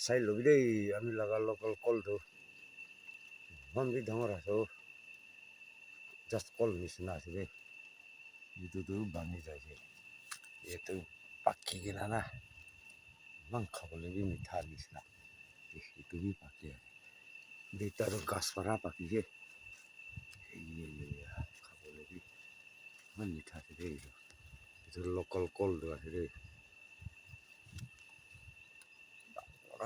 চাই ল'বি দেই আমি লগা লোকেল কলটো ইমান বি ডাঙৰ আছে জাষ্ট কল নিচিনা আছে দেই এইটোতো ভাঙি যাইছে এইটো পাকি কিনা না ইমান খাবলৈ বি মিঠা নিচিনা সেইটো বি পাকি আছে দুইটাৰো গাছ পৰা পাকিছে খাবলৈ বি ইমান মিঠা আছে দেই এইটো লোকেল কলটো আছে দেই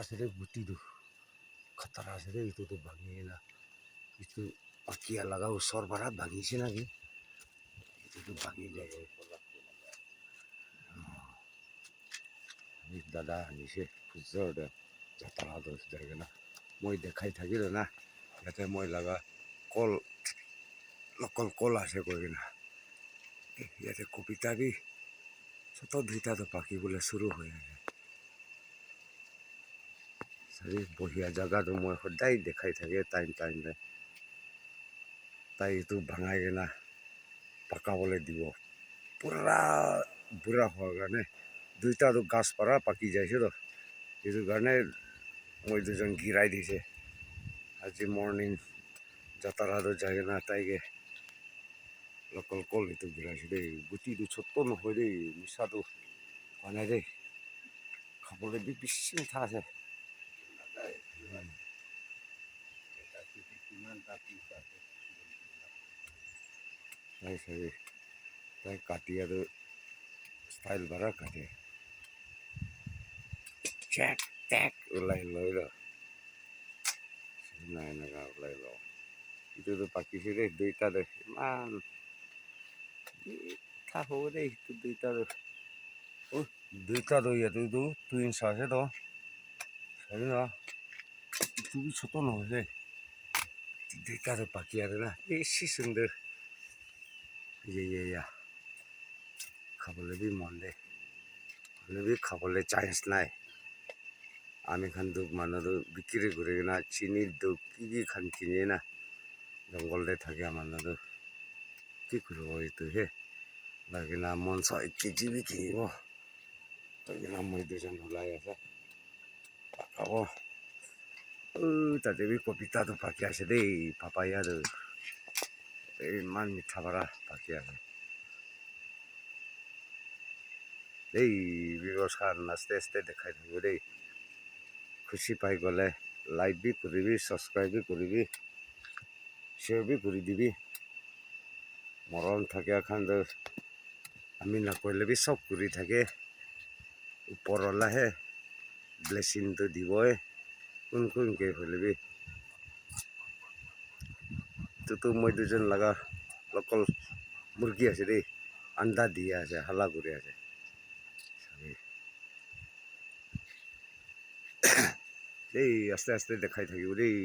আছে দেই গুটিটো খাটাৰা আছে দেই এইটোতো ভাঙি কিনা itu pakia laga usor barat bagi sih lagi itu bagi jago ini dada ini sih usor deh jatah ada sudah kena mau dekai thagi lo na kata mau laga kol lokal kol ase koi kena ya te kopi tadi soto duita to paki boleh suruh ya sari bohia jaga tu mau hodai dekai thagi time deh তাই এইটো ভাঙাই কিনা পকাবলৈ দিব পুৰা বুঢ়া হোৱাৰ কাৰণে দুইটাটো গাছ পৰা পাকি যাইছে তো সেইটো কাৰণে মই দুজন গিৰাই দিছে আজি মৰ্ণিং যাত্ৰাটো যাই কিনা তাইকে লোকেল কল এইটো গিৰাইছে দেই গুটিটো ছোট্ট নহয় দেই মিছাটো হোৱা নাই দেই খাবলৈ বেছি মিঠা আছে তাই চাগে তাই কাটি আৰু ষ্টাইল বাৰা কাটে চেক চেক ওলাই লৈ ৰ নাই এনেকুৱা ওলাই ল এইটোতো পাকিছে দেই দুইটা দেই ইমান মিঠা হ'ব দেই সেইটো দুইটা ইয়াতো টুইনছ আছে তো চাৰি ন itu ছোট নহয় দেই দুইটাতো পাকি আৰু না বেছি সুন্দৰ ইয়া খাবলৈ বি মন দেই বি খাবলৈ চান্স নাই আমি খান দুখ মানুহটো বিক্ৰী কৰি কিনা চিনিৰ দুখ কি খান কিনে না জংঘলতে থাকে মানুহটো কি কৰিব এইটোহে লাগিনা মন 1 কেজি বি কিনিব তইকিনা মই দুজন ওলাই আছে পাকাব তাতে বি কবিতাটো পাকি আছে দেই পাপায়াটো ইমান মিঠা ভৰা পাকি আছে দেই ব্যৱস্থাৰ আস্তে আস্তে দেখাই থাকিব দেই খুচি পাই গ'লে লাইক বি কৰিবি ছাবস্ক্ৰাইব বি কৰিবি শ্বেয়াৰ বি কৰি দিবি মৰম থাকে এখন আমি নকৰিলে বি চব কৰি থাকে ওপৰলাহে ব্লেছিংটো দিবই কোনকৈ হ'লে এইটোতো মই দুজন লগা লোকেল মুৰ্গী আছে দেই আণ্ডা দি আছে হালা কৰি আছে দেই আস্তে আস্তে দেখাই থাকিব দেই